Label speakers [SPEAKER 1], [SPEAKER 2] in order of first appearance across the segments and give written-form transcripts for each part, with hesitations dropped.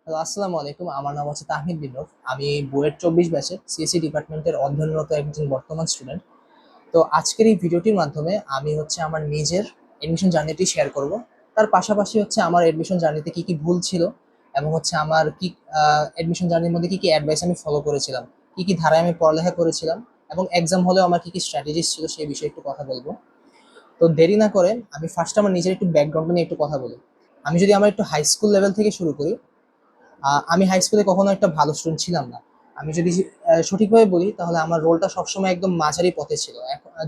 [SPEAKER 1] Hello, আসসালামু আলাইকুম। আমার নাম হচ্ছে তাহমিদ বিন নূর। আমি বুয়েট ২৪ ব্যাচের সিএসসি ডিপার্টমেন্টের অধ্যয়নরত একজন বর্তমান স্টুডেন্ট। তো আজকের এই ভিডিওটির মাধ্যমে আমি হচ্ছে আমার নিজের এডমিশন জার্নিটি শেয়ার করব। তার পাশাপাশি হচ্ছে আমার এডমিশন জার্নিতে কি কি ভুল ছিল এবং হচ্ছে আমার কি এডমিশন জার্নির মধ্যে কি কি অ্যাডভাইস আমি ফলো করেছিলাম, কি কি ধারায় আমি পড়ালেখা করেছিলাম এবং এক্সাম হলেও আমার কি কি স্ট্র্যাটেজিস ছিল সেই বিষয়ে একটু কথা বলবো। তো দেরি না করে আমি ফার্স্ট আমার নিজের একটু ব্যাকগ্রাউন্ড নিয়ে একটু কথা বলি। আমি যদি আমার একটু হাই স্কুল লেভেল থেকে শুরু করি, আমি হাই স্কুলে কখনো একটা ভালো স্টুডেন্ট ছিলাম না। আমি যদি সঠিকভাবে বলি তাহলে আমার রোলটা সবসময় একদম মাঝারি পথে ছিল।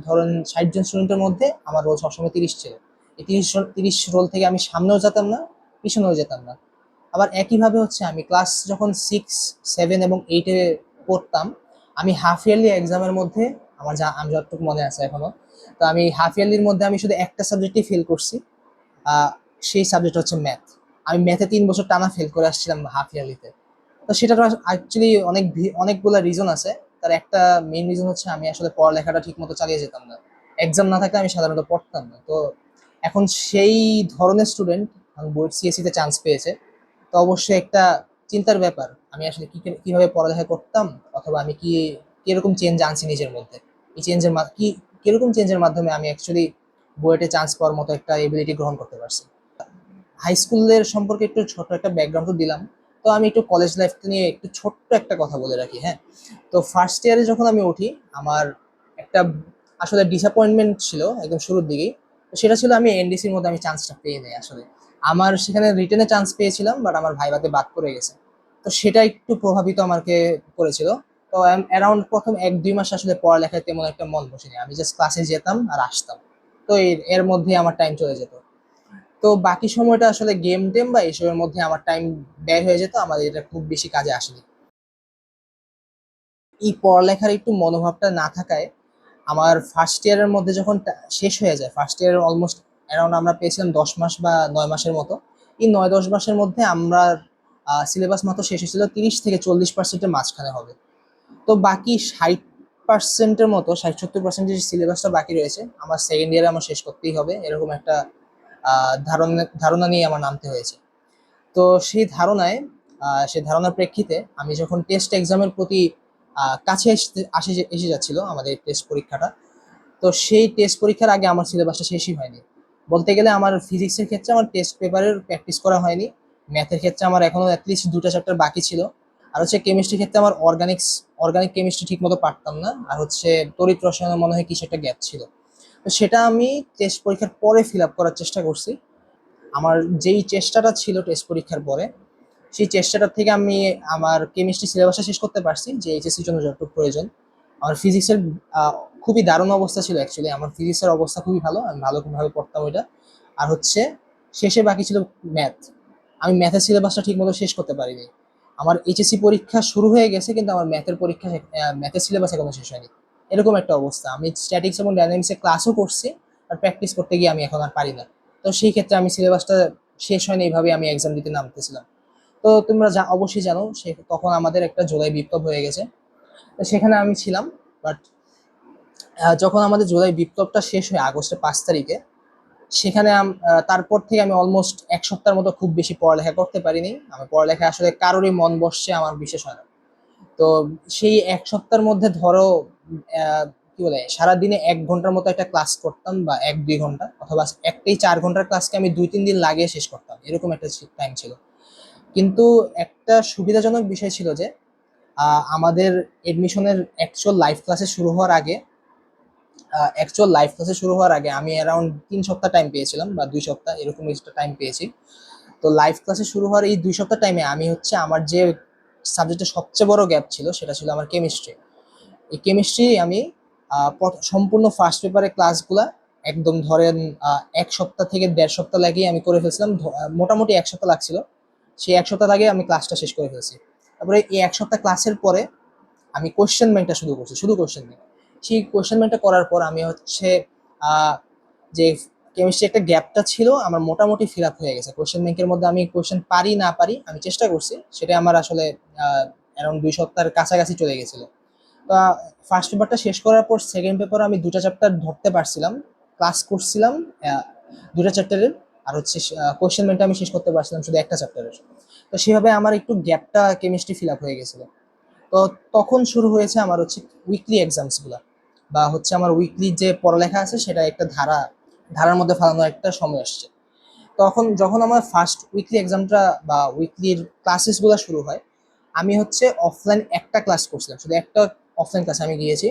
[SPEAKER 1] ধরেন ৬০ জন স্টুডেন্টের মধ্যে আমার রোল সবসময় ৩০ ছিল। এই ৩০ রোল থেকে আমি সামনেও যেতাম না, পিছনেও যেতাম না। আবার একইভাবে হচ্ছে আমি ক্লাস যখন 6, 7 এবং 8 এ পড়তাম, আমি হাফ ইয়ারলি এক্সামের মধ্যে আমি যতটুকু মনে আছে এখনো। তো আমি হাফ ইয়ারলির মধ্যে আমি শুধু একটা সাবজেক্টই ফেল করছি। আহ, সেই সাবজেক্ট হচ্ছে ম্যাথ। আমি ম্যাথে ৩ বছর টানা ফেল করে আসছিলাম হাফ ইয়ারলিতে। তো সেটার অ্যাকচুয়ালি অনেকগুলা রিজন আছে। তার একটা মেইন রিজন হচ্ছে আমি আসলে পড়ালেখাটা ঠিক মতো চালিয়ে যেতাম না। এক্সাম না থাকলে আমি সাধারণত পড়তাম না। তো এখন সেই ধরনের স্টুডেন্ট বোর্ড সিএসসি তে চান্স পেয়েছে। তো অবশ্যই একটা চিন্তার ব্যাপার, আমি আসলে কিভাবে পড়ালেখা করতাম, অথবা আমি কিরকম চেঞ্জ আনছি নিজের মধ্যে। এই কিরকম চেঞ্জের মাধ্যমে আমি অ্যাকচুয়ালি বুয়েটে চান্স পাওয়ার মতো একটা এবিলিটি গ্রহণ করতে পারছি। হাই স্কুলের সম্পর্কে একটু ছোট একটা ব্যাকগ্রাউন্ড তো দিলাম। তো আমি একটু কলেজ লাইফ নিয়ে একটু ছোট্ট একটা কথা বলে রাখি, হ্যাঁ। তো ফার্স্ট ইয়ারে যখন আমি উঠি, আমার একটা আসলে ডিসঅ্যাপয়েন্টমেন্ট ছিল একদম শুরুর দিকেই। তো সেটা ছিল আমি এনডিসির মধ্যে আমি চান্সটা পেয়ে যাই আসলে। আমার সেখানে রিটেনে চান্স পেয়েছিলাম, বাট আমার ভাইভাতে বাদ পড়ে গেছে। তো সেটা একটু প্রভাবিত আমাকে করেছিল। তো অ্যারাউন্ড প্রথম ১-২ মাস আসলে পড়ালেখায় তেমন একটা মন বসেনি, আমি জাস্ট ক্লাসে যেতাম আর আসতাম। তো এর মধ্যে আমার টাইম চলে যেত। তো বাকি সময়টা আসলে গেম টেম বা এসবের মধ্যে আমার টাইম ব্যয় হয়ে যেত, আমাদের এটা খুব বেশি কাজে আসেনি। এই পড়ালেখার একটু মনোভাবটা না থাকায় আমার ফার্স্ট ইয়ারের মধ্যে যখন শেষ হয়ে যায়, ফার্স্ট ইয়ারের অলমোস্ট অ্যারাউন্ড আমরা পেয়েছিলাম ১০ মাস বা ৯ মাসের মতো। এই ৯-১০ মাসের মধ্যে আমরা সিলেবাস মাত্র শেষ হয়েছিল ৩০ থেকে ৪০%-এর মাঝখানে হবে। তো বাকি ৬০%-এর মতো, ৬০-৭০% যে সিলেবাসটা বাকি রয়েছে আমার সেকেন্ড ইয়ারে আমার শেষ করতেই হবে, এরকম একটা ধারণা নিয়ে আমার নামতে হয়েছে। তো সেই ধারণার প্রেক্ষিতে আমি যখন টেস্ট এক্সামের প্রতি কাছে এসে যাচ্ছিল আমাদের টেস্ট পরীক্ষাটা, তো সেই টেস্ট পরীক্ষার আগে আমার সিলেবাসটা শেষই হয়নি। বলতে গেলে আমার ফিজিক্সের ক্ষেত্রে আমার টেস্ট পেপারের প্র্যাকটিস করা হয়নি। ম্যাথের ক্ষেত্রে আমার এখনো অ্যাটলিস্ট ২টা চ্যাপ্টার বাকি ছিল। আর হচ্ছে কেমিস্ট্রির ক্ষেত্রে আমার অর্গানিক কেমিস্ট্রি ঠিক মতো পারতাম না। আর হচ্ছে তড়িৎ রসায়নে মনে হয় কিছু একটা গ্যাপ ছিল। তো সেটা আমি টেস্ট পরীক্ষার পরে ফিল আপ করার চেষ্টা করছি। আমার যেই চেষ্টাটা ছিল টেস্ট পরীক্ষার পরে, সেই চেষ্টাটার থেকে আমি আমার কেমিস্ট্রি সিলেবাসটা শেষ করতে পারছি, যে এইচএসসির জন্য যতটুকু প্রয়োজন। আমার ফিজিক্সের খুবই দারুণ অবস্থা ছিল অ্যাকচুয়ালি, আমার ফিজিক্সের অবস্থা খুবই ভালো, আমি ভালোভাবে পড়তাম ওইটা। আর হচ্ছে শেষে বাকি ছিল ম্যাথ। আমি ম্যাথের সিলেবাসটা ঠিক মতো শেষ করতে পারিনি। আমার এইচএসসি পরীক্ষা শুরু হয়ে গেছে কিন্তু আমার ম্যাথের সিলেবাস এখনো শেষ হয়নি। এরকম একটা অবস্থা। আমি স্ট্যাটিক্স এবং ডাইনামিক্সের ক্লাসও করছি, আর প্র্যাকটিস করতে গিয়ে আমি এখন আর পারি না। তো সেই ক্ষেত্রে আমি সিলেবাসটা শেষ হয়নি, এইভাবে আমি এক্সাম দিতে নামতেছিলাম। তো তোমরা অবশ্যই জানো তখন আমাদের একটা জুলাই বিপ্লব হয়ে গেছে। তো সেখানে আমি ছিলাম। বাট যখন আমাদের জুলাই বিপ্লবটা শেষ হয় আগস্টের ৫ তারিখে, সেখানে তারপর থেকে আমি অলমোস্ট ১ সপ্তাহের মতো খুব বেশি পড়ালেখা করতে পারিনি। আমার পড়ালেখা আসলে কারোরই মন বসছে আমার বিশেষ হয় না। তো সেই ১ সপ্তাহের মধ্যে ধরো কি বলে, সারাদিনে ১ ঘন্টার মতো একটা ক্লাস করতাম, বা ১-২ ঘন্টা, অথবা একটাই ৪ ঘন্টার ক্লাসকে আমি ২-৩ দিন লাগিয়ে শেষ করতাম, এরকম একটা টাইম ছিল। কিন্তু একটা সুবিধাজনক বিষয় ছিল যে আমাদের এডমিশনের অ্যাকচুয়াল লাইভ ক্লাসে শুরু হওয়ার আগে আমি অ্যারাউন্ড ৩ সপ্তাহ টাইম পেয়েছিলাম, বা ২ সপ্তাহ এরকম একটা টাইম পেয়েছি। তো লাইভ ক্লাসে শুরু হওয়ার এই ২ সপ্তাহ টাইমে আমি হচ্ছে আমার যে সাবজেক্টের সবচেয়ে বড় গ্যাপ ছিল সেটা ছিল আমার কেমিস্ট্রি। এই কেমিস্ট্রি আমি সম্পূর্ণ ফার্স্ট পেপারের ক্লাসগুলা একদম ধরেন ১ সপ্তাহ থেকে ১.৫ সপ্তাহ লাগিয়ে আমি করে ফেলছিলাম। মোটামুটি ১ সপ্তাহ লাগছিল। সেই ১ সপ্তাহ লাগে আমি ক্লাসটা শেষ করে ফেলছি। তারপরে এই ১ সপ্তাহ ক্লাসের পরে আমি কোয়েশ্চেন ব্যাংকটা শুরু করছি, শুধু কোয়েশ্চেন ব্যাংক। সেই কোয়েশ্চেন ব্যাংকটা করার পর আমি হচ্ছে আহ, যে কেমিস্ট্রি একটা গ্যাপটা ছিল আমার মোটামুটি ফিল আপ হয়ে গেছে। কোয়েশ্চেন ব্যাংকের মধ্যে আমি কোয়েশ্চেন পারি না পারি আমি চেষ্টা করছি, সেটা আমার আসলে অ্যারাউন্ড ২ সপ্তাহের কাছাকাছি চলে গেছিল। তো ফার্স্ট পেপারটা শেষ করার পর সেকেন্ড পেপার আমি ২টা চ্যাপ্টার ধরতে পারছিলাম, ক্লাস করছিলাম ২টা চ্যাপ্টারের। আর হচ্ছে কোয়েশ্চেন ব্যাংকটা আমি শেষ করতে পারছিলাম শুধু একটা চ্যাপ্টারের। তো সেভাবে আমার একটু গ্যাপটা কেমিস্ট্রি ফিল আপ হয়ে গেছিল। তো তখন শুরু হয়েছে আমার হচ্ছে উইকলি এক্সামসগুলো, বা হচ্ছে আমার উইকলি যে পড়ালেখা আছে সেটা একটা ধারার মধ্যে ফেলানোর একটা সময় আসছে। তখন যখন আমার ফার্স্ট উইকলি এক্সামটা বা উইকলির ক্লাসেসগুলো শুরু হয়, আমি হচ্ছে অফলাইন একটা ক্লাস করছিলাম, শুধু একটা অফলাইন ক্লাসে আমি গিয়েছি।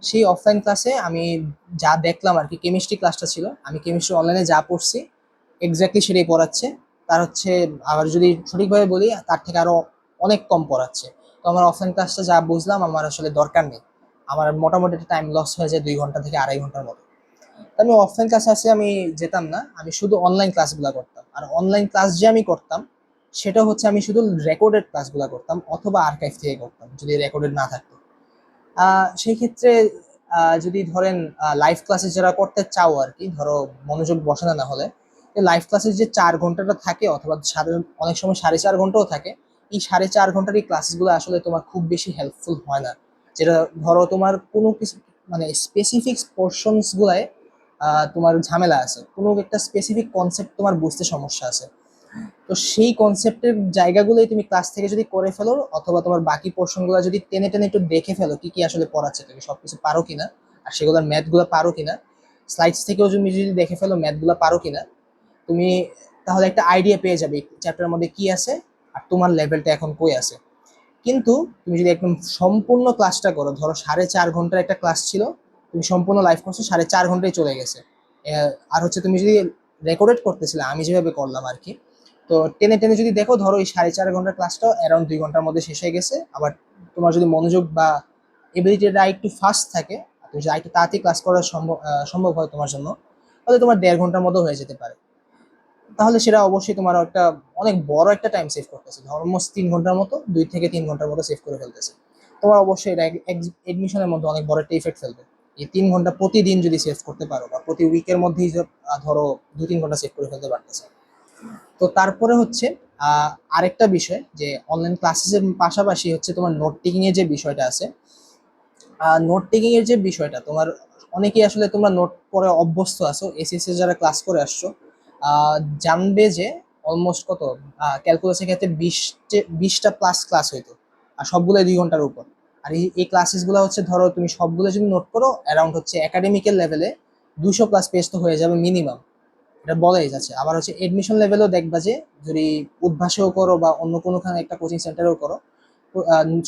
[SPEAKER 1] সেই অফলাইন ক্লাসে আমি যা দেখলাম আর কি, কেমিস্ট্রি ক্লাসটা ছিল, আমি কেমিস্ট্রি অনলাইনে যা পড়ছি এক্স্যাক্টলি সেটাই পড়াচ্ছে। তার হচ্ছে, আবার যদি সঠিকভাবে বলি, তার থেকে আরো অনেক কম পড়াচ্ছে। তো আমার অফলাইন ক্লাসটা যা বুঝলাম আমার আসলে দরকার নেই, আমার মোটামুটি টাইম লস হয়ে যায় 2 ঘন্টা থেকে 2.5 ঘন্টার মতো। তো আমি অফলাইন ক্লাসে আসে আমি যেতাম না, আমি শুধু অনলাইন ক্লাসগুলো করতাম। আর অনলাইন ক্লাস যে আমি করতাম সেটা হচ্ছে আমি শুধু রেকর্ডেড ক্লাসগুলো করতাম অথবা আর্কাইভ থেকে করতাম যদি রেকর্ডেড না থাকতো। সেই ক্ষেত্রে যদি ধরেন লাইভ ক্লাসে যারা করতে চাও আর কি, ধরো মনোযোগ বসানো না হলে, লাইভ ক্লাসের যে 4 ঘন্টাটা থাকে অথবা অনেক সময় 4.5 ঘন্টাও থাকে, এই 4.5 ঘন্টার এই ক্লাসগুলো আসলে তোমার খুব বেশি হেল্পফুল হয় না। যেটা ধরো তোমার কোনো কিছু মানে স্পেসিফিক পোর্শনস গুলায় তোমার ঝামেলা আছে, কোনো একটা স্পেসিফিক কনসেপ্ট তোমার বুঝতে সমস্যা আছে। তো সেই কনসেপ্টের জায়গাগুলোই তুমি ক্লাস থেকে যদি করে ফেলো, অথবা তোমার বাকি পোর্শন গুলো যদি টেনে টেনে একটু দেখে ফেলো কি কি আসলে পড়াচ্ছে, তুমি সবকিছু পারো কিনা, আর সেগুলোর ম্যাথ গুলো পারো কিনা, স্লাইডস থেকেও তুমি যদি দেখে ফেলো ম্যাথ গুলো পারো কিনা, তুমি তাহলে একটা আইডিয়া পেয়ে যাবে চ্যাপ্টারের মধ্যে কি আছে আর তোমার লেভেলটা এখন কই আছে। কিন্তু তুমি যদি একদম সম্পূর্ণ ক্লাসটা করো, ধরো 4.5 ঘন্টার একটা ক্লাস ছিল, তুমি সম্পূর্ণ লাইভ করছো, 4.5 ঘন্টায় চলে গেছে। আর হচ্ছে তুমি যদি রেকর্ডেড করতেছিলে আমি যেভাবে করলাম আর কি, তো টেনে টেনে যদি দেখো, ধরো এই 4.5 ঘন্টার ক্লাসটাও অ্যারাউন্ড 2 ঘন্টার মধ্যে শেষ হয়ে গেছে। আবার তোমার যদি মনোযোগ বা এবিলিটিটা একটু ফাস্ট থাকে, তুমি যদি একটু তাড়াতাড়ি ক্লাস করা সম্ভব হয় তোমার জন্য, তাহলে তোমার 1.5 ঘন্টার মতো হয়ে যেতে পারে। তাহলে সেটা অবশ্যই তোমার একটা অনেক বড় একটা টাইম সেভ করতেছে, অলমোস্ট 3 ঘন্টার মতো, 2 থেকে 3 ঘন্টার মতো সেভ করে ফেলতেছে। তোমার অবশ্যই এটা এডমিশনের মধ্যে অনেক বড় একটা ইফেক্ট ফেলবে। এই 3 ঘন্টা প্রতিদিন যদি সেভ করতে পারো, বা প্রতি উইকের মধ্যেই ধরো 2-3 ঘন্টা সেভ করে ফেলতে পারতেছে। তো তারপরে হচ্ছে আরেকটা বিষয়, যে অনলাইন ক্লাসেসের পাশাপাশি হচ্ছে তোমার নোট টেকিং এর যে বিষয়টা আছে, নোট টেকিং এর যে বিষয়টা তোমার, অনেকেই আসলে তোমরা নোট পড়ে অভ্যস্ত আছো, এসএসসি যারা ক্লাস করে আসছো জানবে যে অলমোস্ট কত ক্যালকুলাসের ক্ষেত্রে 20টা প্লাস ক্লাস হইতো, আর সবগুলো 2 ঘন্টার উপর। আর এই ক্লাসেস গুলো হচ্ছে, ধরো তুমি সবগুলো যদি নোট করো অ্যারাউন্ড হচ্ছে একাডেমিক্যাল লেভেলে 200+ পেজ তো হয়ে যাবে মিনিমাম, এটা বলাই যাচ্ছে। আবার হচ্ছে এডমিশন লেভেলেও দেখবা যে যদি উদ্ভাসেও করো বা অন্য কোনোখানে একটা কোচিং সেন্টারেও করো, তো,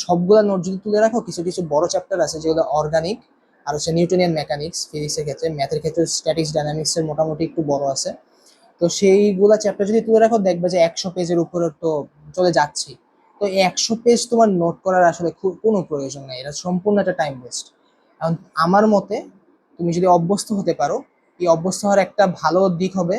[SPEAKER 1] সবগুলা নোট যদি তুলে রাখো, কিছু কিছু বড় চ্যাপ্টার আছে যেগুলো অর্গানিক, আর হচ্ছে নিউটনিয়ান মেকানিক্স, ফিজিক্সের ক্ষেত্রে, ম্যাথের ক্ষেত্রে স্ট্যাটিক্স ডাইনামিক্স এর মোটামুটি একটু বড় আছে। তো সেইগুলা চ্যাপ্টার যদি তুলে রাখো দেখবে যে 100 পেজের উপরে তো চলে যাচ্ছি। তো এই 100 পেজ তোমার নোট করার আসলে খুব কোনো প্রয়োজন নেই, এটা সম্পূর্ণ একটা টাইম ওয়েস্ট। এখন আমার মতে তুমি যদি অভ্যস্ত হতে পারো, এই অভ্যস্ত হওয়ার একটা ভালো দিক হবে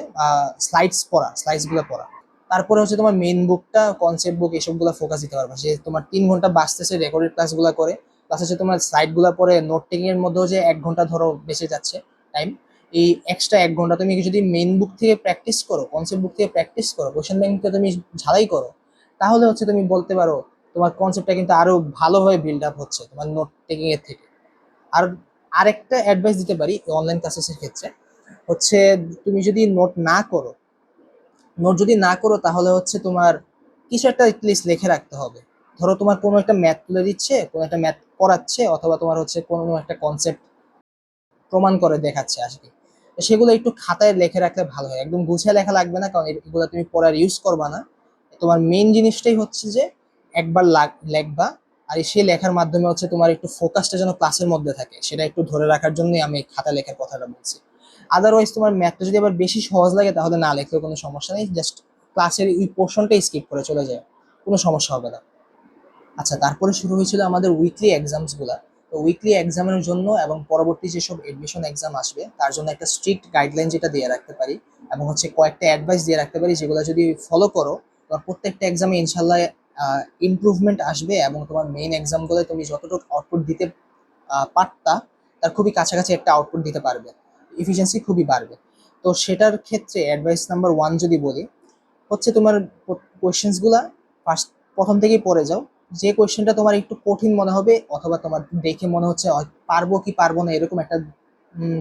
[SPEAKER 1] স্লাইডস গুলো পড়া। তারপরে হচ্ছে তোমার মেইন বুকটা, কনসেপ্ট বুক, এসবগুলো ফোকাস দিতে পারবে, যে তোমার 3 ঘন্টা বাঁচতেছে রেকর্ডেড ক্লাসগুলো করে, প্লাস হচ্ছে তোমার স্লাইড গুলো পরে নোট টেকিং এর মধ্যেও যে 1 ঘন্টা ধরো বেঁচে যাচ্ছে টাইম, এই এক্সট্রা 1 ঘন্টা তুমি যদি মেইন বুক থেকে প্র্যাকটিস করো, কনসেপ্ট বুক থেকে প্র্যাকটিস করো, কোশ্চেন ব্যাংকটা তুমি ঝালাই করো, তাহলে হচ্ছে তুমি বলতে পারো তোমার কনসেপ্টটা কিন্তু আরো ভালোভাবে বিল্ড আপ হচ্ছে তোমার নোট টেকিং এর থেকে। আর আরেকটা অ্যাডভাইস দিতে পারি অনলাইন ক্লাসেসের ক্ষেত্রে, হচ্ছে তুমি যদি নোট যদি না করো তাহলে হচ্ছে তোমার কিছু একটা লিস্ট লিখে রাখতে হবে। ধরো তোমার কোনো একটা ম্যাথ তুলে দিচ্ছে, কোনো একটা ম্যাথ করাচ্ছে, অথবা তোমার হচ্ছে কোনো একটা কনসেপ্ট প্রমাণ করে দেখাচ্ছে আজকে, তো সেগুলো একটু খাতায় লিখে রাখলে ভালো হয়। একদম গুছিয়ে লেখা লাগবে না, কারণ এগুলো তুমি পড়ার ইউজ করবা না। তোমার মেইন জিনিসটাই হচ্ছে যে একবার লেখবা, আর সেই লেখার মাধ্যমে হচ্ছে তোমার একটু ফোকাসটা যেন ক্লাসের মধ্যে থাকে, সেটা একটু ধরে রাখার জন্যই আমি খাতা লেখার কথাটা বলছি। আদারওয়াইজ তোমার ম্যাথটা যদি আবার বেশি সহজ লাগে তাহলে না লেখলেও কোনো সমস্যা নেই, জাস্ট ক্লাসের এই পোর্শনটাই স্কিপ করে চলে যায়, কোনো সমস্যা হবে না। আচ্ছা, তারপরে শুরু হয়েছিল আমাদের উইকলি এক্সামস গুলা। তো উইকলি এক্সামের জন্য এবং পরবর্তী যেসব এডমিশন এক্সাম আসবে তার জন্য একটা স্ট্রিক্ট গাইডলাইন যেটা দিয়ে রাখতে পারি, এবং হচ্ছে কয়েকটা অ্যাডভাইস দিয়ে রাখতে পারি, যেগুলো যদি ফলো করো তোমার প্রত্যেকটা এক্সামে ইনশাল্লাহ ইমপ্রুভমেন্ট আসবে, এবং তোমার মেইন এক্সামগুলো তুমি যতটুকু আউটপুট দিতে পারতা তার খুবই কাছাকাছি একটা আউটপুট দিতে পারবে, এফিসিয়েন্সি খুবই বাড়বে। তো সেটার ক্ষেত্রে অ্যাডভাইস নাম্বার 1 যদি বলি, হচ্ছে তোমার কোয়েশ্চেন্স গুলা ফার্স্ট প্রথম থেকেই পড়ে যাও। যে কোয়েশ্চেনটা তোমার একটু কঠিন মনে হবে, অথবা তোমার দেখে মনে হচ্ছে পারবো কি পারবো না এরকম একটা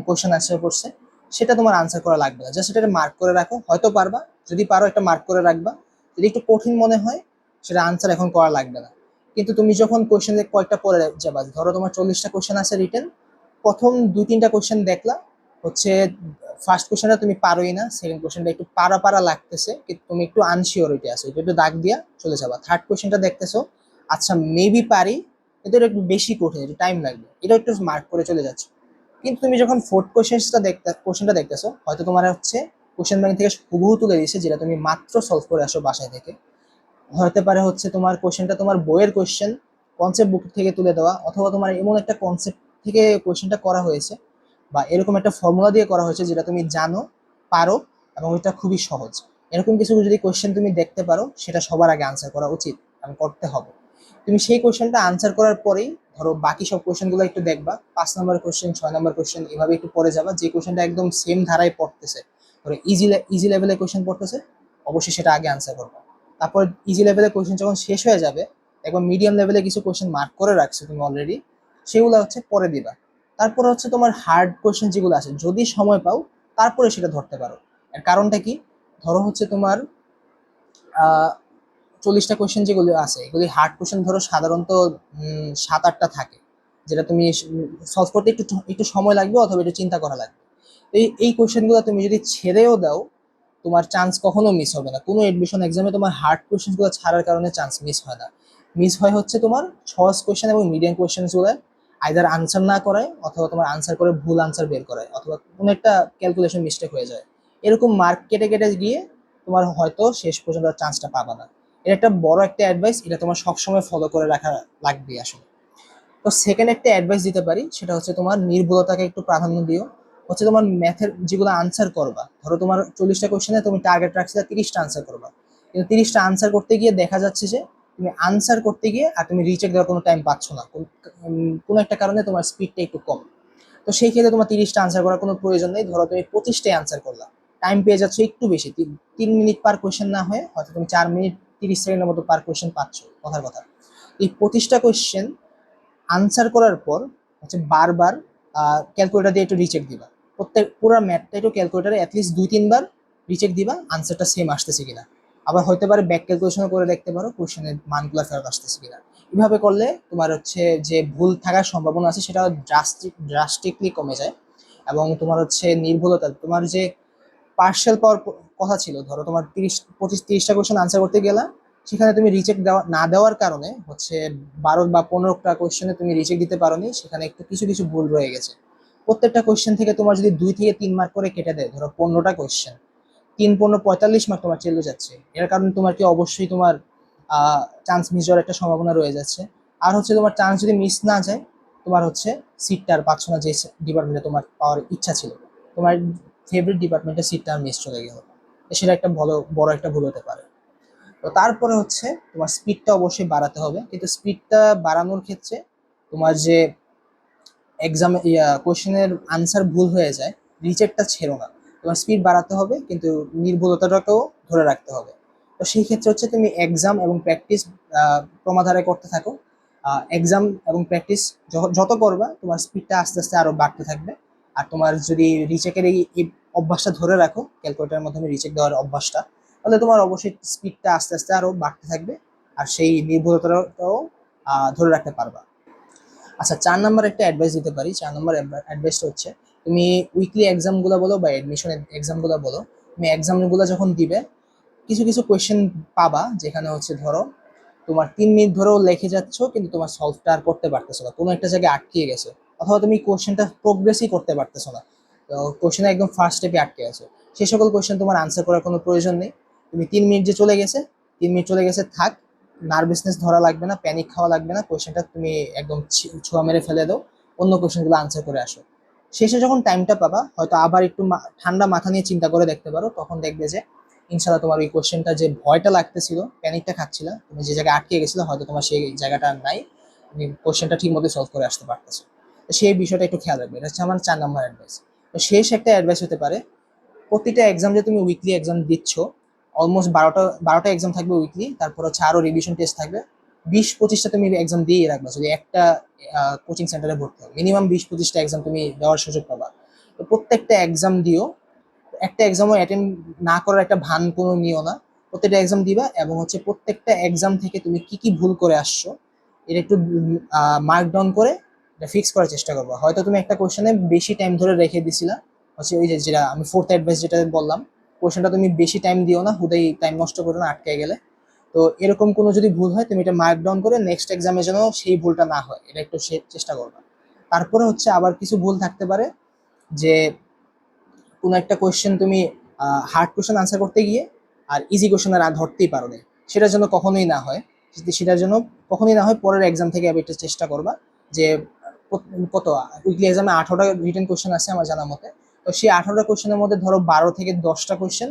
[SPEAKER 1] কোয়েশ্চেন আনসার করছে, সেটা তোমার আনসার করা লাগবে না, জাস্ট এটা মার্ক করে রাখো, হয়তো পারবা, যদি পারো একটা মার্ক করে রাখবা। যদি একটু কঠিন মনে হয় সেটা আনসার এখন করা লাগবে না। কিন্তু তুমি যখন কোয়েশ্চেন কয়েকটা পড়ে যাবা, ধরো তোমার 40টা কোয়েশ্চেন আছে রিটেন, প্রথম 2-3টা কোয়েশ্চেন দেখলা, হচ্ছে ফার্স্ট কোয়েশ্চেনটা তুমি পারোই না, সেকেন্ড কোয়েশ্চেনটা একটু পারা পারা লাগতেছে কিন্তু তুমি একটু আনসিওরিটি আছো, এটা একটু দাগ দিয়া চলে যাবা। থার্ড কোয়েশ্চেনটা দেখতেছো, আচ্ছা মেবি পারি, কিন্তু এটা একটু বেশি কঠিন, একটু টাইম লাগবে, এটা একটু মার্ক করে চলে যাচ্ছে। কিন্তু তুমি যখন ফোর্থ কোয়েশ্চেনটা দেখতেছো, হয়তো তোমার হচ্ছে কোয়েশ্চেন ব্যাংক থেকে হুবহু তুলে দিয়েছে যেটা তুমি মাত্র সলভ করে আসো বাসায় থেকে। হতে পারে হচ্ছে তোমার কোয়েশ্চেনটা তোমার বইয়ের কোয়েশ্চেন, কনসেপ্ট বুক থেকে তুলে দেওয়া, অথবা তোমার এমন একটা কনসেপ্ট থেকে কোয়েশ্চেনটা করা হয়েছে, বা এরকম একটা ফর্মুলা দিয়ে করা হয়েছে যেটা তুমি জানো, পারো, এবং এটা খুবই সহজ। এরকম কিছু যদি কোয়েশ্চেন তুমি দেখতে পারো, সেটা সবার আগে আনসার করা উচিত এবং করতে হবে। তুমি সেই কোয়েশ্চেনটা আনসার করার পরেই ধরো বাকি সব কোয়েশ্চেনগুলো একটু দেখবা, 5 নম্বর কোয়েশ্চেন, 6 নম্বর কোয়েশ্চেন, এভাবে একটু পড়ে যাবা। যে কোয়েশ্চেনটা একদম সেম ধারায় পড়তেছে, ধরো ইজি লেভেলের কোয়েশ্চেন পড়তেছে, অবশ্যই সেটা আগে আনসার করবা। তারপর ইজি লেভেলের কোয়েশ্চেন যখন শেষ হয়ে যাবে, একবার মিডিয়াম লেভেলে কিছু কোয়েশ্চেন মার্ক করে রাখছো তুমি অলরেডি, সেগুলো হচ্ছে পরে দিবা। তারপরে হচ্ছে তোমার হার্ড কোয়েশ্চেন যেগুলো আছে, যদি সময় পাও তারপরে সেটা ধরতে পারো। এর কারণটা কি, ধরো হচ্ছে তোমার 40টা কোয়েশ্চেন যেগুলো আছে, এগুলি হার্ড কোয়েশ্চেন ধরো সাধারণত 7-8টা থাকে, যেটা তুমি সলভ করতে একটু একটু সময় লাগবে অথবা একটু চিন্তা করা লাগবে। তো এই কোয়েশ্চেনগুলো তুমি যদি ছেড়েও দাও, তোমার চান্স কখনো মিস হবে না। কোনো এডমিশন এক্সামে তোমার হার্ড কোয়েশ্চেনগুলো ছাড়ার কারণে চান্স মিস হয় না। মিস হয় হচ্ছে তোমার সহজ কোয়েশ্চেন এবং মিডিয়াম কোয়েশ্চেনগুলো আইদার আনসার না করায়, অথবা তোমার আনসার করে ভুল আনসার বের করায়, অথবা কোনো একটা ক্যালকুলেশন মিস্টেক হয়ে যায়। এরকম মার্ক কেটে কেটে গিয়ে তোমার হয়তো শেষ পর্যন্ত চান্সটা পাবা না। এটা একটা বড় একটা অ্যাডভাইস, এটা তোমার সবসময় ফলো করে রাখা লাগবে আসলে। তো সেকেন্ড একটা অ্যাডভাইস দিতে পারি, সেটা হচ্ছে তোমার নির্ভুলতাকে একটু প্রাধান্য দিও। হচ্ছে তোমার ম্যাথের যেগুলো আনসার করবা, ধরো তোমার 40টা কোয়েশ্চেনে তুমি টার্গেট রাখছিলে 30টা আনসার করবা, কিন্তু 30টা আনসার করতে গিয়ে দেখা যাচ্ছে যে তুমি আনসার করতে গিয়ে আর তুমি রিচেক দেওয়ার কোনো টাইম পাচ্ছ না, কোনো একটা কারণে তোমার স্পিডটা একটু কম। তো সেই ক্ষেত্রে তোমার 30টা আনসার করার কোনো প্রয়োজন নেই, ধরো তুমি 25টাই আনসার করলা, টাইম পেয়ে যাচ্ছ একটু বেশি, 3 মিনিট পার কোয়েশ্চেন না হয়ে হয়তো তুমি 4 মিনিট 30 সেকেন্ডের মতো পার কোয়েশ্চেন পাচ্ছ। কথার কথা, এই 25টা কোয়েশ্চেন আনসার করার পর হচ্ছে বারবার ক্যালকুলেটার দিয়ে একটু রিচেক দিবা। প্রত্যেক পুরো ম্যাথটা একটু ক্যালকুলেটারে অ্যাটলিস্ট 2-3 বার রিচেক দিবা, আনসারটা সেম আসতেছে কিনা। আবার হতে পারে ব্যাক ক্যালকুলেশন করে দেখতে পারো কোশ্চেনের মানগুলো ফেরত আসতেছে কিনা। এভাবে করলে তোমার হচ্ছে যে ভুল থাকার সম্ভাবনা আছে সেটা ড্রাস্টিকলি কমে যায়। এবং তোমার হচ্ছে নির্ভুলতা, তোমার যে পার্সেল পাওয়ার কথা ছিল, ধরো তোমার 30-25-30টা কোয়েশ্চেন আনসার করতে গেলা, সেখানে তুমি রিচেক দেওয়া না দেওয়ার কারণে হচ্ছে 12 বা 15টা কোয়েশ্চেনে তুমি রিচেক দিতে পারোনি, সেখানে একটু কিছু কিছু ভুল রয়ে গেছে। প্রত্যেকটা কোয়েশ্চেন থেকে তোমার যদি 2 থেকে 3 মার্ক করে কেটে দেয়, ধরো 15টা কোয়েশ্চেন, 3-15-45 মার্ক তোমার চলে যাচ্ছে। এর কারণে তোমার কি অবশ্যই তোমার চান্স মিস হওয়ার একটা সম্ভাবনা রয়ে যাচ্ছে। আর হচ্ছে তোমার চান্স যদি মিস না যায়, তোমার হচ্ছে সিটটা আর পাচ্ছ না যে ডিপার্টমেন্টে তোমার পাওয়ার ইচ্ছা ছিল, তোমার ফেভারিট ডিপার্টমেন্টের সিটটা মিস চলে গেল। সেটা একটা বড় একটা ভুল হতে পারে। তো তারপরে হচ্ছে তোমার স্পিডটা অবশ্যই বাড়াতে হবে, কিন্তু স্পিডটা বাড়ানোর ক্ষেত্রে তোমার যে এক্সাম কোশ্চেনের আনসার ভুল হয়ে যায়, রিচেকটা ছেড়ো না। তোমার স্পিড বাড়াতে হবে কিন্তু নির্ভুলতাটাকেও ধরে রাখতে হবে। তো সেই ক্ষেত্রে হচ্ছে তুমি এক্সাম এবং প্র্যাকটিস ক্রমাধারে করতে থাকো। এক্সাম এবং প্র্যাকটিস যত করবা, তোমার স্পিডটা আস্তে আস্তে আরো বাড়তে থাকবে। আর তোমার যদি রিচেকের এই অভ্যাসটা ধরে রাখো, ক্যালকুলেটারের মাধ্যমে রিচেক দেওয়ার অভ্যাসটা, তাহলে তোমার অবশ্যই স্পিডটা আস্তে আস্তে আরো বাড়তে থাকবে, আর সেই নির্ভুলতাটাও ধরে রাখতে পারবা। আচ্ছা, 4 নম্বর একটা অ্যাডভাইস দিতে পারি। 4 নম্বর অ্যাডভাইসটা হচ্ছে, তুমি উইকলি এক্সামগুলো বলো বা এডমিশন এক্সামগুলো বলো, তুমি এক্সামগুলো যখন দিবে, কিছু কিছু কোয়েশ্চেন পাবা যেখানে হচ্ছে ধরো তোমার 3 মিনিট ধরেও লিখে যাচ্ছ কিন্তু তোমার সলভটা আর করতে পারতেছো না, কোনো একটা জায়গায় আটকে গেছো, অথবা তুমি কোয়েশ্চেনটা প্রোগ্রেসই করতে পারতেছো না, তো কোয়েশ্চেনে একদম ফার্স্ট স্টেপে আটকে গেছো। সেই সকল কোয়েশ্চেন তোমার আনসার করার কোনো প্রয়োজন নেই। তুমি 3 মিনিট যে চলে গেছে, 3 মিনিট চলে গেছে থাক, নার্ভাসনেস ধরা লাগবে না, প্যানিক খাওয়া লাগবে না, কোয়েশ্চেনটা তুমি একদম ছোঁয়া মেরে ফেলে দাও, অন্য কোয়েশ্চেনগুলো আনসার করে আসো। শেষে যখন টাইমটা পাবা, হয়তো আবার একটু ঠান্ডা মাথা নিয়ে চিন্তা করে দেখতে পারো, তখন দেখবে যে ইনশাল্লাহ তোমার ওই কোয়েশ্চেনটা যে ভয়টা লাগতেছিল, প্যানিকটা খাচ্ছিল, তুমি যে জায়গায় আটকে গেছিলে হয়তো তোমার সেই জায়গাটা আর নাই, তুমি কোয়েশ্চেনটা ঠিক মতো সলভ করে আসতে পারতেছো। তো সেই বিষয়টা একটু খেয়াল রাখবে, এটা হচ্ছে আমার 4 নম্বর অ্যাডভাইস। তো শেষ একটা অ্যাডভাইস হতে পারে, প্রতিটা এক্সাম যে তুমি উইকলি এক্সাম দিচ্ছ, অলমোস্ট 12টা এক্সাম থাকবে উইকলি, তারপর হচ্ছে আরো রিভিশন টেস্ট থাকবে, 20-25টা তুমি এক্সাম দিয়ে রাখবা যদি একটা কোচিং সেন্টারে ভর্তি হয়, মিনিমাম 20-25টা এক্সাম তুমি দেওয়ার সুযোগ পাবা। তো প্রত্যেকটা এক্সাম দিও, একটা এক্সামও অ্যাটেন্ড না করার একটা ভান কোনো নিও না। প্রত্যেকটা এক্সাম দিবা এবং হচ্ছে প্রত্যেকটা এক্সাম থেকে তুমি কি কি ভুল করে আসছো এটা একটু মার্ক ডাউন করে এটা ফিক্স করার চেষ্টা করবা। হয়তো তুমি একটা কোশ্চেনে বেশি টাইম ধরে রেখে দিছিলা, হচ্ছে ওই যে যেটা আমি ফোর্থ অ্যাডভাইস যেটা বললাম, কোশ্চেনটা তুমি বেশি টাইম দিও না, হুদাই টাইম নষ্ট করো না আটকে গেলে। তো এরকম কোনো যদি ভুল হয় তুমি এটা মার্ক ডাউন করে নেক্সট এক্সামে যেন সেই ভুলটা না হয় এটা একটু চেষ্টা করবা। তারপরে হচ্ছে আবার কিছু ভুল থাকতে পারে যে কোনো একটা কোয়েশ্চেন তুমি হার্ড কোয়েশ্চেন আনসার করতে গিয়ে আর ইজি কোয়েশ্চেন আর ধরতেই পারো না, সেটার জন্য কখনোই না হয়, যদি সেটার জন্য কখনোই না হয় পরের এক্সাম থেকে আবার একটু চেষ্টা করবা যে কত উইকলি এক্সামে 18টা রিটেন কোয়েশ্চেন আছে আমার জানা মতে। তো সেই 18টা কোয়েশ্চেনের মধ্যে ধরো 12 থেকে 10টা কোয়েশ্চেন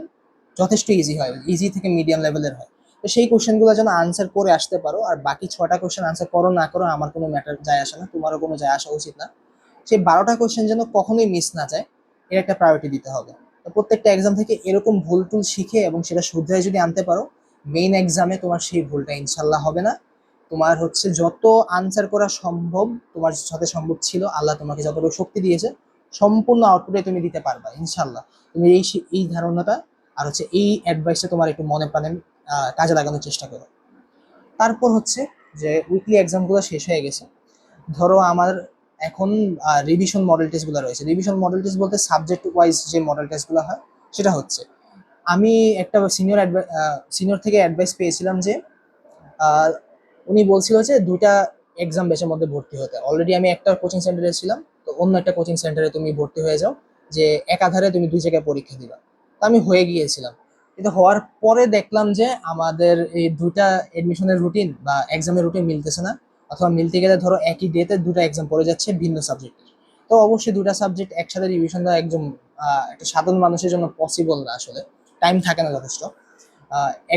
[SPEAKER 1] যথেষ্ট ইজি হয়, ইজি থেকে মিডিয়াম লেভেলের হয়। তো সেই কোয়েশ্চেনগুলো যেন আনসার করে আসতে পারো, আর বাকি 6টা কোয়েশ্চেন আনসার করো না করো আমার কোনো ম্যাটার যায় আসে না, তোমারও কোনো যায় আসা উচিত না। সেই 12টা কোয়েশ্চেন যেন কখনোই মিস না যায়, এর একটা প্রায়োরিটি দিতে হবে। তো প্রত্যেকটা এক্সাম থেকে এরকম ভুল টুল শিখে এবং সেটা শুধরায় যদি আনতে পারো, মেইন এক্সামে তোমার সেই ভুলটা ইনশাল্লাহ হবে না। তোমার হচ্ছে যত আনসার করা সম্ভব তোমার সাথে সম্ভব ছিল, আল্লাহ তোমাকে যতটুকু শক্তি দিয়েছে সম্পূর্ণ আউটপুটে তুমি দিতে পারবা ইনশাল্লাহ। তুমি এই ধারণাটা আর হচ্ছে এই অ্যাডভাইসটা তোমার একটু মনে প্রাণে কাজে লাগানোর চেষ্টা করো। তারপর হচ্ছে যে উইকলি এক্সামগুলো শেষ হয়ে গেছে, ধরো আমার এখন রিভিশন মডেল টেস্টগুলো রয়েছে। রিভিশন মডেল টেস্ট বলতে সাবজেক্ট ওয়াইজ যে মডেল টেস্টগুলো হয় সেটা হচ্ছে, আমি একটা সিনিয়র থেকে অ্যাডভাইস পেয়েছিলাম যে আহ, উনি বলছিল যে দুইটা এক্সাম ব্যাচের মধ্যে ভর্তি হতে। অলরেডি আমি একটা কোচিং সেন্টারে ছিলাম, তো অন্য একটা কোচিং সেন্টারে তুমি ভর্তি হয়ে যাও, যে একাধারে তুমি দুই জায়গায় পরীক্ষা দিবা। তো আমি হয়ে গিয়েছিলাম, কিন্তু হওয়ার পরে দেখলাম যে আমাদের এই দুইটা এডমিশনের রুটিন বা এক্সামের রুটিন মিলতেছে না, অথবা মিলতে গেলে ধরো একই ডেতে দুটো এক্সাম পড়ে যাচ্ছে ভিন্ন সাবজেক্টের। তো অবশ্যই দুটা সাবজেক্ট একসাথে রিভিশন দেওয়া একজন একটা সাধারণ মানুষের জন্য পসিবল না, আসলে টাইম থাকে না যথেষ্ট,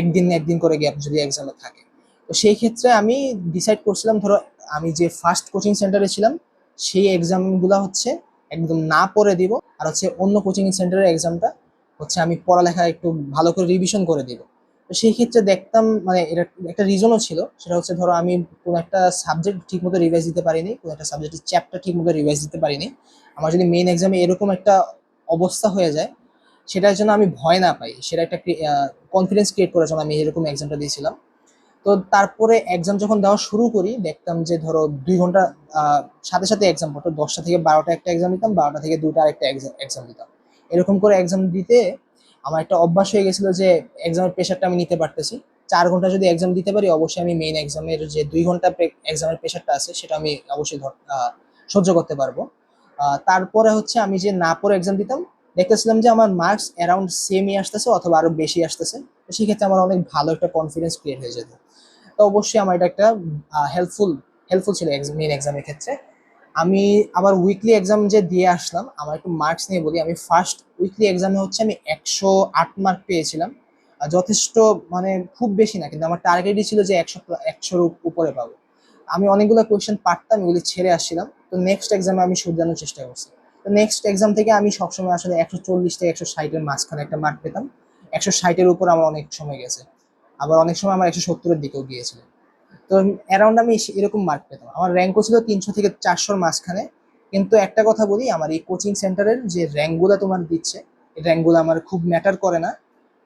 [SPEAKER 1] একদিন একদিন করে গ্যাপ যদি এক্সামে থাকে। তো সেই ক্ষেত্রে আমি ডিসাইড করছিলাম, ধরো আমি যে ফার্স্ট কোচিং সেন্টারে ছিলাম সেই এক্সামগুলো হচ্ছে একদম না পড়ে দিব, আর হচ্ছে অন্য কোচিং সেন্টারের এক্সামটা হচ্ছে আমি পড়ালেখা একটু ভালো করে রিভিশন করে দিব। তো সেই ক্ষেত্রে দেখতাম মানে এটা একটা রিজনও ছিল, সেটা হচ্ছে ধরো আমি কোনো একটা সাবজেক্ট ঠিক মতো রিভাইজ দিতে পারিনি, কোনো একটা সাবজেক্টের চ্যাপ্টার ঠিক মতো রিভাইজ দিতে পারিনি। আমার যদি মেইন এক্সামে এরকম একটা অবস্থা হয়ে যায়, সেটার জন্য আমি ভয় না পাই, সেটা একটা কনফিডেন্স ক্রিয়েট করার জন্য আমি এরকম এক্সামটা দিয়েছিলাম। তো তারপরে এক্সাম যখন দেওয়া শুরু করি দেখতাম যে ধরো 2 ঘন্টা সাথে সাথে এক্সাম পড়তো, 10টা থেকে 12টা একটা এক্সাম দিতাম, 12টা থেকে 2টা আরেকটা এক্সাম দিতাম। এরকম করে এক্সাম দিতে আমার একটা অভ্যাস হয়ে গেছিল যে এক্সামের প্রেশারটা আমি নিতে পারতেছি। 4 ঘন্টা যদি এক্সাম দিতে পারি অবশ্যই আমি মেইন এক্সামের যে 2 ঘন্টা এক্সামের প্রেশারটা আছে সেটা আমি অবশ্যই সহ্য করতে পারবো। তারপরে হচ্ছে আমি যে না পড়ে এক্সাম দিতাম, দেখতেছিলাম যে আমার মার্কস অ্যারাউন্ড সেমই আসতেছে অথবা আরো বেশি আসতেছে। তো সেক্ষেত্রে আমার অনেক ভালো একটা কনফিডেন্স ক্রিয়েট হয়ে যেত। তো অবশ্যই আমার এটা একটা হেল্পফুল হেল্পফুল ছিল মেইন এক্সামের ক্ষেত্রে। আমি আবার উইকলি এক্সাম যে দিয়ে আসলাম, আমার একটু মার্কস নিয়ে বলি। আমি ফার্স্ট উইকলি এক্সামে হচ্ছে আমি 108 মার্ক পেয়েছিলাম, যথেষ্ট মানে খুব বেশি না, কিন্তু আমার টার্গেটই ছিল যে 100 উপরে পাবো। আমি অনেকগুলো কোয়েশ্চেন পারতাম, এগুলি ছেড়ে আসছিলাম। তো নেক্সট এক্সামে আমি শুধরানোর চেষ্টা করছি। তো নেক্সট এক্সাম থেকে আমি সবসময় আসলে 140 থেকে 160-এর মাঝখানে একটা মার্ক পেতাম। 160-এর উপর আমার অনেক সময় গেছে, আবার অনেক সময় আমার 170-এর দিকেও গিয়েছিল। তো অ্যারাউন্ড আমি এরকম মার্ক পেতাম, আমার র্যাঙ্কও ছিল 300 থেকে 400-র মাঝখানে। কিন্তু একটা কথা বলি, আমার এই কোচিং সেন্টারের যে র্যাঙ্কগুলো তোমার দিচ্ছে, এই র্যাঙ্কগুলো আমার খুব ম্যাটার করে না।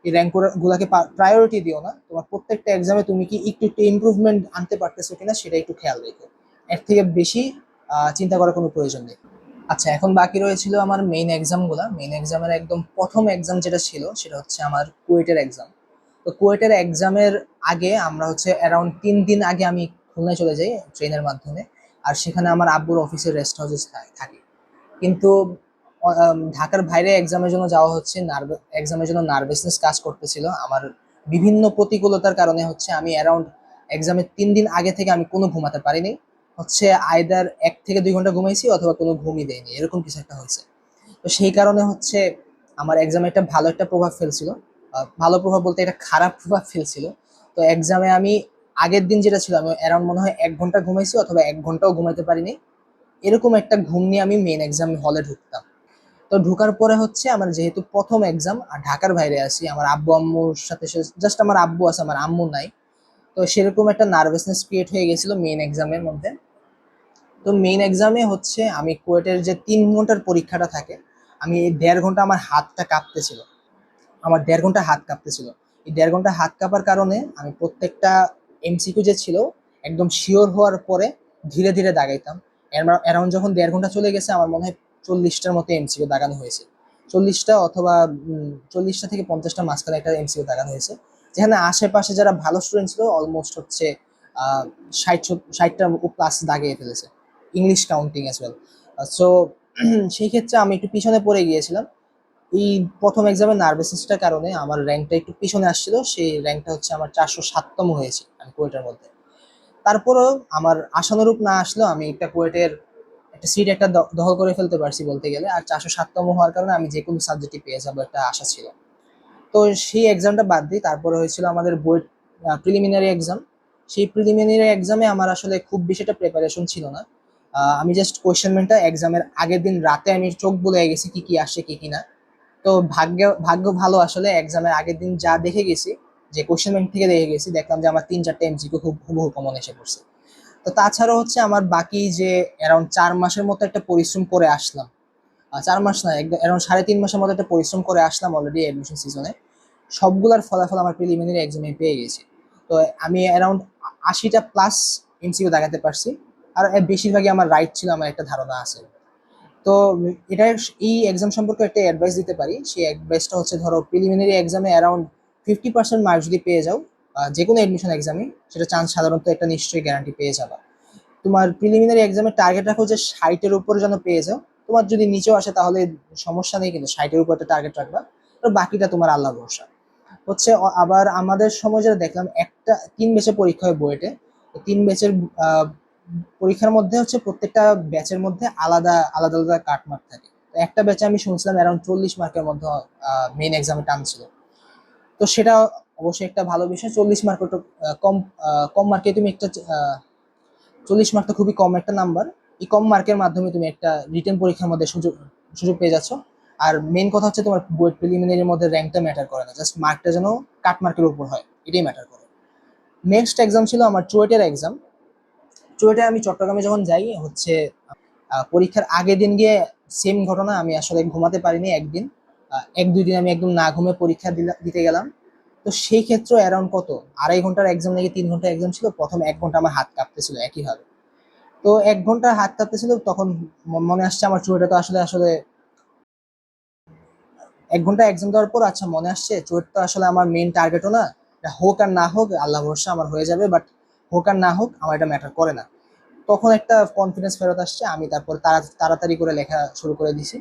[SPEAKER 1] এই র্যাঙ্ক গুলাকে প্রায়োরিটি দিও না, তোমার প্রত্যেকটা এক্সামে তুমি কি একটু একটু ইমপ্রুভমেন্ট আনতে পারতেছো কিনা সেটা একটু খেয়াল রেখো। এর থেকে বেশি চিন্তা করার কোনো প্রয়োজন নেই। আচ্ছা, এখন বাকি রয়েছিল আমার মেইন এক্সামগুলো। মেইন এক্সামের একদম প্রথম এক্সাম যেটা ছিল সেটা হচ্ছে আমার কুয়েটের এক্সাম। তো কুয়েটের এক্সামের আগে আমরা হচ্ছে অ্যারাউন্ড 3 দিন আগে আমি খুলনায় চলে যাই ট্রেনের মাধ্যমে, আর সেখানে আমার আব্বুর অফিসের রেস্ট হাউসে থাকি। কিন্তু ঢাকার বাইরে এক্সামের জন্য যাওয়া হচ্ছে, এক্সামের জন্য নার্ভাসনেস কাজ করতেছিল আমার। বিভিন্ন প্রতিকূলতার কারণে হচ্ছে আমি অ্যারাউন্ড এক্সামের 3 দিন আগে থেকে আমি কোনো ঘুমাতে পারিনি, হচ্ছে আইদার 1 থেকে 2 ঘন্টা ঘুমাইছি অথবা কোনো ঘুমই দেয়নি, এরকম কিছু একটা হয়েছে। তো সেই কারণে হচ্ছে আমার এক্সামে একটা ভালো একটা প্রভাব ফেলছিল। ভালো প্রভাব বলতে এটা খারাপ প্রভাব ফেলছিল। তো এক্সামে আমি আগের দিন যেটা ছিল আমি অ্যারাউন্ড মনে হয় 1 ঘন্টা ঘুমাইছি অথবা 1 ঘন্টাও ঘুমাইতে পারিনি। এরকম একটা ঘুম নিয়ে আমি মেইন এক্সাম হলে ঢুকতাম। তো ঢোকার পরে হচ্ছে আমার যেহেতু প্রথম এক্সাম আর ঢাকার বাইরে আছি, আমার আব্বু আম্মুর সাথে জাস্ট আমার আব্বু আছে, আমার আম্মু নাই। তো সেরকম একটা নার্ভাসনেস ক্রিয়েট হয়ে গেছিল মেইন এক্সামের মধ্যে। তো মেইন এক্সামে হচ্ছে আমি কুয়েটের যে 3 ঘন্টার পরীক্ষাটা থাকে, আমি এই 1.5 ঘন্টা আমার হাতটা কাঁপতেছিল, আমার 1.5 ঘন্টা হাত কাঁপতেছিল। এই 1.5 ঘন্টা হাত কাঁপার কারণে আমি প্রত্যেকটা এমসিকিউ যে ছিল একদম শিওর হওয়ার পরে ধীরে ধীরে দাগাইতাম। অ্যারাউন্ড যখন 1.5 ঘন্টা চলে গেছে আমার মনে হয় 40টার মতো এমসিকিউ দাগানো হয়েছে। 40টা অথবা 40টা থেকে 50টার মাঝখানে একটা এমসিকিউ দাগানো হয়েছে, যেখানে আশেপাশে যারা ভালো স্টুডেন্ট ছিল অলমোস্ট হচ্ছে 60টার প্লাস দাগিয়ে ফেলেছে, English counting as well. So সেই ক্ষেত্রে আমি একটু পিছনে পড়ে গিয়েছিলাম। এই প্রথম এক্সামের নার্ভাসনেসটার কারণে আমার র্যাঙ্কটা একটু পিছনে আসছিল, সেই র্যাঙ্কটা হচ্ছে আমার 407তম হয়েছে আমি কুয়েটের মধ্যে। তারপরেও আমার আশানুরূপ না আসলেও আমি একটা কুয়েটের একটা সিট একটা দখল করে ফেলতে পারছি বলতে গেলে, আর 407তম হওয়ার কারণে আমি যে কোনো সাবজেক্টই পেয়ে যাবো একটা আশা ছিল। তো সেই এক্সামটা বাদ দিই, তারপরে হয়েছিল আমাদের বোর্ড প্রিলিমিনারি এক্সাম। সেই প্রিলিমিনারি এক্সামে আমার আসলে খুব বেশি একটা প্রিপারেশন ছিল না। আমি জাস্ট কোয়েশ্চেনটা এক্সামের আগের দিন রাতে আমি চোখ বুলে গেছি কি কি আসছে কি কি না। তো ভাগ্য ভালো, আসলে এক্সামের আগের দিন যা দেখে গেছি, যে কোশ্চেন ব্যাংক থেকে দেখে গেছি, দেখলাম যে আমার 3-4টা এমসিকিউ খুব হুবহু কমন এসে পড়ছে। তো তাছাড়াও হচ্ছে আমার বাকি যে অ্যারাউন্ড 4 মাসের মতো একটা পরিশ্রম করে আসলাম, 4 মাস না, অ্যারাউন্ড 3.5 মাসের মতো একটা পরিশ্রম করে আসলাম অলরেডি অ্যাডমিশন সিজনে, সবগুলার ফলাফল আমার প্রিলিমিনারি এক্সামে পেয়ে গেছি। তো আমি অ্যারাউন্ড 80টা প্লাস এমসিকিউ দেখাতে পারছি, আর এর বেশিরভাগই আমার রাইট ছিল, আমার একটা ধারণা আছে। তো এটার এই এক্সাম সম্পর্কে একটা অ্যাডভাইস দিতে পারি, সেই অ্যাডভাইসটা হচ্ছে ধরো প্রিলিমিনারি এক্সামে অ্যারাউন্ড 50% মার্কস যদি পেয়ে যাও, যে কোনো অ্যাডমিশন এক্সামে, সেটা চান্স সাধারণত একটা নিশ্চয়ই গ্যারান্টি পেয়ে যাবা। তোমার প্রিলিমিনারি এক্সামের টার্গেট রাখো যে 60-এর উপরে যেন পেয়ে যাও। তোমার যদি নিচেও আসে তাহলে সমস্যা নেই, কিন্তু 60-এর উপর একটা টার্গেট রাখবা। তো বাকিটা তোমার আল্লাহ ভরসা হচ্ছে। আবার আমাদের সময় যেটা দেখলাম, একটা 3 ব্যাচে পরীক্ষা হয় বুয়েটে। 3 ব্যাচের পরীক্ষার মধ্যে হচ্ছে প্রত্যেকটা ব্যাচের মধ্যে আলাদা আলাদা আলাদা কাটমার্ক থাকে। তো একটা ব্যাচে আমি শুনছিলাম অ্যারাউন্ড 40 মার্কের মধ্যে মেইন এক্সামে টান ছিল। তো সেটা অবশ্যই একটা ভালো বিষয়। 40 মার্ক একটু কম, কম মার্কে তুমি একটা 40 মার্ক তো খুবই কম একটা নাম্বার। এই কম মার্কের মাধ্যমে তুমি একটা রিটেন পরীক্ষার মধ্যে সুযোগ সুযোগ পেয়ে যাচ্ছ। আর মেইন কথা হচ্ছে তোমার বুয়েট প্রিলিমিনারির মধ্যে র্যাঙ্কটা ম্যাটার করে না, জাস্ট মার্কটা যেন কাট মার্কের উপর হয়, এটাই ম্যাটার করে। নেক্সট এক্সাম ছিল আমার চুয়েটের এক্সাম। চুয়েটে আমি চট্টগ্রামে যখন যাই হচ্ছে, পরীক্ষার আগের দিন গিয়ে সেম ঘটনা, আমি আসলে ঘুমাতে পারিনি একদিন। 1-2 দিন আমি একদম না ঘুমে পরীক্ষা দিতে গেলাম। তো সেই ক্ষেত্রে অ্যারাউন্ড কত 2.5 ঘন্টার এক্সাম নাকি 3 ঘন্টার এক্সাম ছিল, প্রথম 1 ঘন্টা আমার হাত কাঁপতেছিল একইভাবে। তো 1 ঘন্টা হাত কাঁপতেছিল, তখন মনে আসছে আমার চুয়েটে তো আসলে আসলে 1 ঘন্টা এক্সাম দেওয়ার পর আচ্ছা মনে আসছে চুয়েট তো আসলে আমার মেইন টার্গেটও না, এটা হোক আর না হোক আল্লাহ ভরসা আমার হয়ে যাবে, বাট হোক আর না হোক আমার এটা ম্যাটার করে না। তখন একটা কনফিডেন্স ফেরত আসছে, আমি তারপর তাড়াতাড়ি করে লেখা শুরু করে দিছি।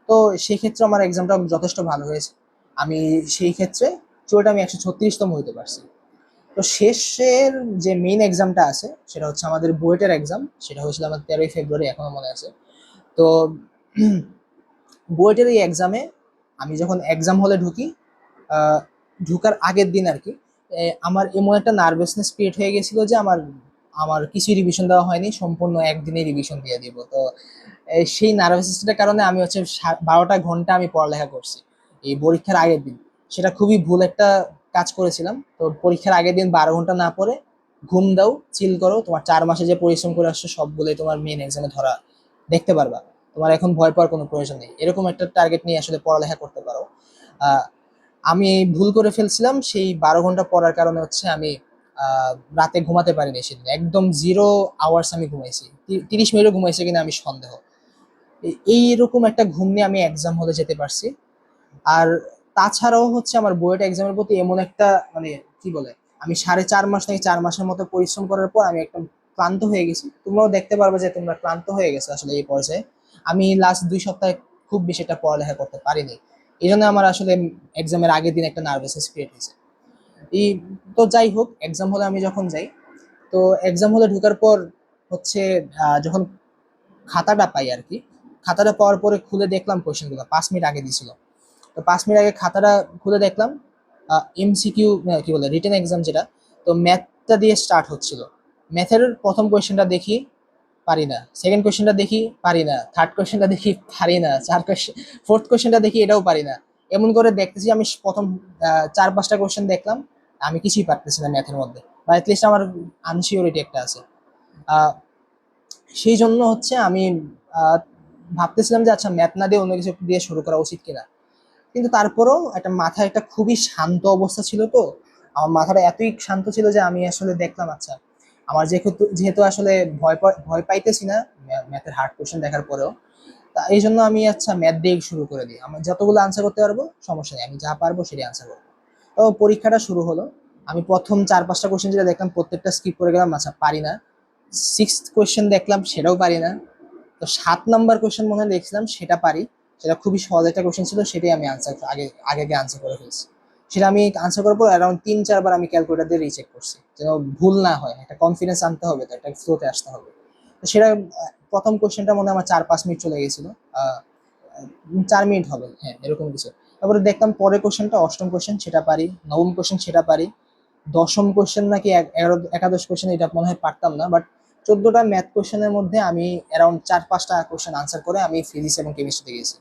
[SPEAKER 1] তো সেই ক্ষেত্রে আমার এক্সামটা যথেষ্ট ভালো হয়েছে। আমি সেই ক্ষেত্রে চুয়েটে আমি 136তম হইতে পারছি। তো শেষের যে মেইন এক্সামটা আছে সেটা হচ্ছে আমাদের বুয়েটের এক্সাম, সেটা হয়েছিল আমার 13ই ফেব্রুয়ারি, এখনো মনে আছে। তো বুয়েটের এই এক্সামে আমি যখন এক্সাম হলে ঢুকি, আহ, ঢুকার আগের দিন আর কি, আমার এমন একটা নার্ভাসনেস ক্রিয়েট হয়ে গেছিল যে আমার আমার কিছুই রিভিশন দেওয়া হয়নি, সম্পূর্ণ একদিনে রিভিশন দিয়ে দিব। তো সেই নার্ভাসনেসটার কারণে আমি হচ্ছে 12টা ঘন্টা আমি পড়ালেখা করছি এই পরীক্ষার আগের দিন। সেটা খুবই ভুল একটা কাজ করেছিলাম। তো পরীক্ষার আগের দিন 12 ঘন্টা না পড়ে ঘুম দাও, চিল করো, তোমার 4 মাসে যে পরিশ্রম করে আসছো সবগুলোই তোমার মেন এক্সামে ধরা দেখতে পারবা। তোমার এখন ভয় পাওয়ার কোনো প্রয়োজন নেই, এরকম একটা টার্গেট নিয়ে আসলে পড়ালেখা করতে পারো। আহ, আমি ভুল করে ফেলছিলাম, সেই 12 ঘন্টা পড়ার কারণে হচ্ছে আমি রাতে ঘুমাতে পারিনি সেদিন, একদম 0 আওয়ার্স আমি ঘুমাইছি, 30 মিনিটও ঘুমাইছি কিনা আমি সন্দেহ। এইরকম একটা ঘুম নিয়ে আমি এক্সাম হলে যেতে পারছি। আর তাছাড়াও হচ্ছে আমার বুয়েট এক্সামের প্রতি এমন একটা মানে কি বলে, আমি 4.5 মাস নাকি 4 মাসের মতো পরিশ্রম করার পর আমি একদম ক্লান্ত হয়ে গেছি। তোমরাও দেখতে পারবে যে তোমরা ক্লান্ত হয়ে গেছো আসলে এই পর্যায়ে। আমি লাস্ট 2 সপ্তাহে খুব বেশি একটা পড়ালেখা করতে পারিনি, এই জন্য আমার আসলে এক্সামের আগের দিন একটা নার্ভাসনেস ক্রিয়েট হয়েছে। এই তো যাই হোক, এক্সাম হলে আমি যখন যাই, তো এক্সাম হলে ঢোকার পর হচ্ছে যখন খাতাটা পাই আর কি, খাতাটা পাওয়ার পরে খুলে দেখলাম কোয়েশ্চেনগুলো 5 মিনিট আগে দিছিল। তো 5 মিনিট আগে খাতাটা খুলে দেখলাম এমসিকিউ, কি বলে, রিটেন এক্সাম যেটা। তো ম্যাথটা দিয়ে স্টার্ট হচ্ছিল। ম্যাথের প্রথম কোয়েশ্চেনটা দেখি পারি না, সেকেন্ড কোয়েশ্চেনটা দেখি পারি না, থার্ড কোয়েশ্চেনটা দেখি পারি না, ফোর্থ কোয়েশ্চেনটা দেখি এটাও পারি না। এমন করে দেখতেছি আমি প্রথম 4-5টা কোয়েশ্চেন দেখলাম, আমি কিছুই পারতেছি না ম্যাথের মধ্যে, বা অ্যাটলিস্ট আমার আনসিওরিটি একটা আছে। আহ, সেই জন্য হচ্ছে আমি আহ, ভাবতেছিলাম যে আচ্ছা ম্যাথ না দিয়ে অন্য কিছু দিয়ে শুরু করা উচিত কিনা। কিন্তু তারপরেও একটা মাথায় একটা খুবই শান্ত অবস্থা ছিল। তো আমার মাথাটা এতই শান্ত ছিল যে আমি আসলে দেখলাম আচ্ছা আমার যেহেতু যেহেতু আসলে ভয় পাইতেছি না ম্যাথের হার্ড কোশ্চেন দেখার পরেও, তা এই জন্য আমি আচ্ছা ম্যাথ দিয়ে শুরু করে দিই, আমি যতগুলো আনসার করতে পারবো সমস্যা নেই, আমি যা পারবো সেটাই আনসার করবো। তো পরীক্ষাটা শুরু হলো, আমি প্রথম 4-5টা কোশ্চেন যেটা দেখলাম প্রত্যেকটা স্কিপ করে গেলাম, আচ্ছা পারি না। 6th কোশ্চেন দেখলাম সেটাও পারি না। তো 7 নাম্বার কোশ্চেন মনে হয় দেখছিলাম সেটা পারি, সেটা খুবই সহজ একটা কোশ্চেন ছিল, সেটাই আমি আনসার আগে আগে আগে আনসার করে ফেলছি। সেটা আমি আনসার করার পর অ্যারাউন্ড 3-4 বার আমি ক্যালকুলেটর দিয়ে রিচেক করছি যেন ভুল না হয়, একটা কনফিডেন্স আনতে হবে, তো একটা ফ্লোতে আসতে হবে। তো সেটা প্রথম কোশ্চেনটা মনে হয় আমার 4-5 মিনিট চলে গেছিল, 4 মিনিট হবে, হ্যাঁ এরকম কিছু। তারপরে দেখলাম পরের কোশ্চেনটা, অষ্টম কোশ্চেন সেটা পারি, নবম কোশ্চেন সেটা পারি, দশম কোশ্চেন নাকি একাদশ কোশ্চেন এটা মনে হয় পারতাম না, বাট 14টা ম্যাথ কোশ্চেনের মধ্যে আমি অ্যারাউন্ড 4-5টা কোশ্চেন আনসার করে আমি ফিজিক্স এবং কেমিস্ট্রিতে গেছি।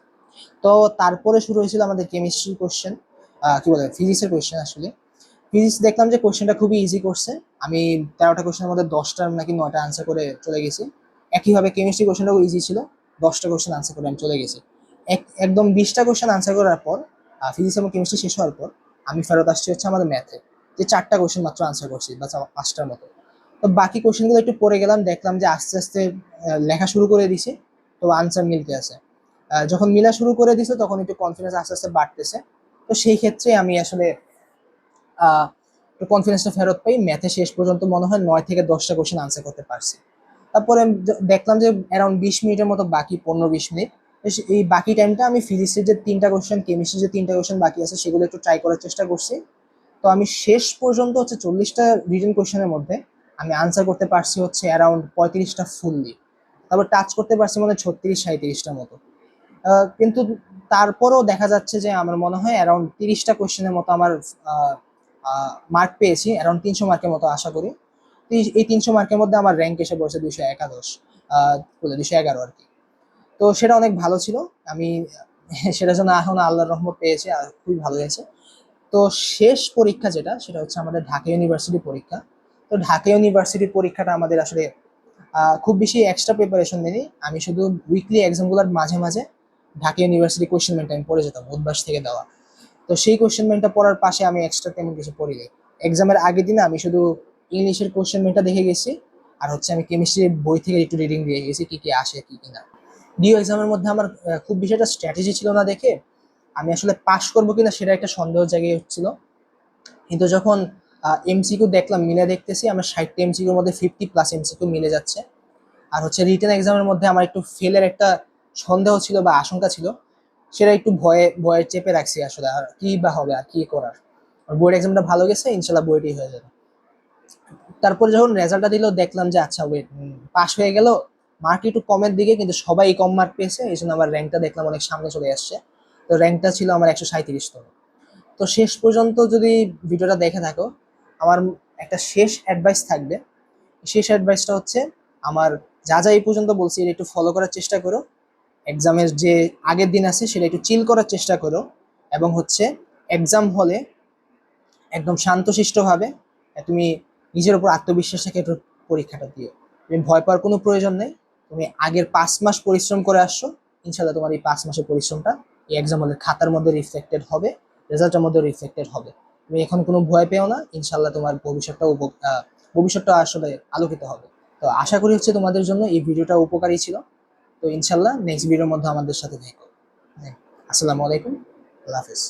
[SPEAKER 1] তো তারপরে শুরু হয়েছিল আমাদের কেমিস্ট্রি কোশ্চেন, কি বলে ফিজিক্সের কোশ্চেন আসলে। ফিজিক্স দেখলাম যে কোশ্চেনটা খুবই ইজি করছে, আমি 13টা কোশ্চেনের মধ্যে 10টা নাকি 9টা আনসার করে চলে গেছি। একইভাবে কেমিস্ট্রি কোশ্চেনটাও ইজি ছিল, 10টা কোশ্চেন আনসার করে আমি চলে গেছি। একদম 20টা কোশ্চেন আনসার করার পর ফিজিক্স এবং কেমিস্ট্রি শেষ হওয়ার পর আমি ফেরত আসছি হচ্ছে আমাদের ম্যাথে, যে 4টা কোশ্চেন মাত্র আনসার করছি বা 5টার মতো। তো বাকি কোশ্চেনগুলো একটু পড়ে গেলাম, দেখলাম যে আস্তে আস্তে লেখা শুরু করে দিছি, তো আনসার মিলতে আছে। যখন মিলা শুরু করে দিছে তখন একটু কনফিডেন্স আস্তে আস্তে বাড়তেছে। তো সেই ক্ষেত্রে আমি আসলে একটু কনফিডেন্সটা ফেরত পাই, ম্যাথে শেষ পর্যন্ত মনে হয় 9 থেকে 10টা কোশ্চেন আনসার করতে পারছি। তারপরে আমি দেখলাম যে অ্যারাউন্ড 20 মিনিটের মতো বাকি, 15-20 মিনিট। এই বাকি টাইমটা আমি ফিজিক্সের যে 3টা কোশ্চেন, কেমিস্ট্রির যে 3টা কোশ্চেন বাকি আছে সেগুলো একটু ট্রাই করার চেষ্টা করছি। তো আমি শেষ পর্যন্ত হচ্ছে 40টা রিটেন কোশ্চেনের মধ্যে আমি আনসার করতে পারছি হচ্ছে অ্যারাউন্ড 35টা ফুললি। তারপর টাচ করতে পারছি মানে 36-37টার মতো। কিন্তু তারপরেও দেখা যাচ্ছে যে আমার মনে হয় অ্যারাউন্ড 30টা কোশ্চেনের মতো আমার মার্ক পেয়েছি, অ্যারাউন্ড 300 মার্কের মতো আশা করি। তো এই 300 মার্কের মধ্যে আমার র্যাঙ্ক এসে পড়ছে 211, 211 আর কি। তো সেটা অনেক ভালো ছিল। আমি সেটার জন্য এখন আল্লাহর রহমত পেয়েছি আর খুবই ভালো হয়েছে। তো শেষ পরীক্ষা যেটা, সেটা হচ্ছে আমাদের ঢাকা ইউনিভার্সিটি পরীক্ষা। তো ঢাকা ইউনিভার্সিটি পরীক্ষাটা আমাদের আসলে খুব বেশি এক্সট্রা প্রিপারেশন নেই, আমি শুধু উইকলি এক্সামগুলোর মাঝে মাঝে ঢাকা ইউনিভার্সিটি কোশ্চেন ব্যাংকটা আমি পড়ে যেতাম উদ্ভাস থেকে দেওয়া। তো সেই কোশ্চেন ব্যাংকটা পড়ার পাশে আমি এক্সট্রা তেমন কিছু পড়ি নাই। এক্সামের আগের দিনে আমি শুধু ইংলিশের কোশ্চেন ব্যাংকটা দেখে গেছি, আর হচ্ছে আমি কেমিস্ট্রির বই থেকে একটু রিডিং দিয়ে গেছি কি কি আসে কি কি না। ডিও এক্সামের মধ্যে আমার খুব বেশি একটা স্ট্র্যাটেজি ছিল না দেখে আমি আসলে পাশ করবো কিনা সেটা একটা সন্দেহ জায়গায় হচ্ছিল। কিন্তু যখন এমসিকিউ দেখলাম, মিলে দেখতেছি আমার 60টা এমসিকিউর মধ্যে 50+ এমসিকিউ মিলে যাচ্ছে। আর হচ্ছে রিটেন এক্সামের মধ্যে আমার একটু ফেলের একটা সন্দেহ ছিল বা আশঙ্কা ছিল, সেটা একটু ভয়ে ভয়ে চেপে রাখছি আসলে, আর কি বা হবে আর কি করার। বোর্ড এক্সামটা ভালো গেছে, ইনশাল্লাহ বইটাই হয়ে যাবে। তারপরে যখন রেজাল্টটা দিল দেখলাম যে আচ্ছা ওয়েট, পাস হয়ে গেল, মার্ক একটু কমের দিকে কিন্তু সবাই কম মার্ক পেয়েছে, এই জন্য আমার র্যাঙ্কটা দেখলাম অনেক সামনে চলে আসছে। তো র্যাঙ্কটা ছিল আমার 137তম। তো শেষ পর্যন্ত যদি ভিডিওটা দেখে থাকো, আমার একটা শেষ অ্যাডভাইস থাকবে। শেষ অ্যাডভাইসটা হচ্ছে আমার যা যা এই পর্যন্ত বলছি এটা একটু ফলো করার চেষ্টা করো। এক্সামের যে আগের দিন আছে সেটা একটু চিল করার চেষ্টা করো, এবং হচ্ছে এক্সাম হলে একদম শান্তশিষ্টভাবে তুমি নিজের উপর আত্মবিশ্বাস রেখে একটু পরীক্ষাটা দিও। তুমি ভয় পাওয়ার কোনো প্রয়োজন নেই, তুমি আগের 5 মাস পরিশ্রম করে আসছো, ইনশাল্লাহ তোমার এই 5 মাসের পরিশ্রমটা এই এক্সাম হলের খাতার মধ্যে রিফ্লেক্টেড হবে, রেজাল্টের মধ্যে রিফ্লেক্টেড হবে। তুমি এখন কোনো ভয় পেও না, ইনশাল্লাহ তোমার ভবিষ্যৎটা আসলে আলোকিত হবে। তো আশা করি হচ্ছে তোমাদের জন্য এই ভিডিওটা উপকারী ছিল। তো ইনশাল্লাহ নেক্সট ভিডিওর মধ্যে আমাদের সাথে থেকো। হ্যাঁ, আসসালামু আলাইকুম, আল্লাহ হাফিজ।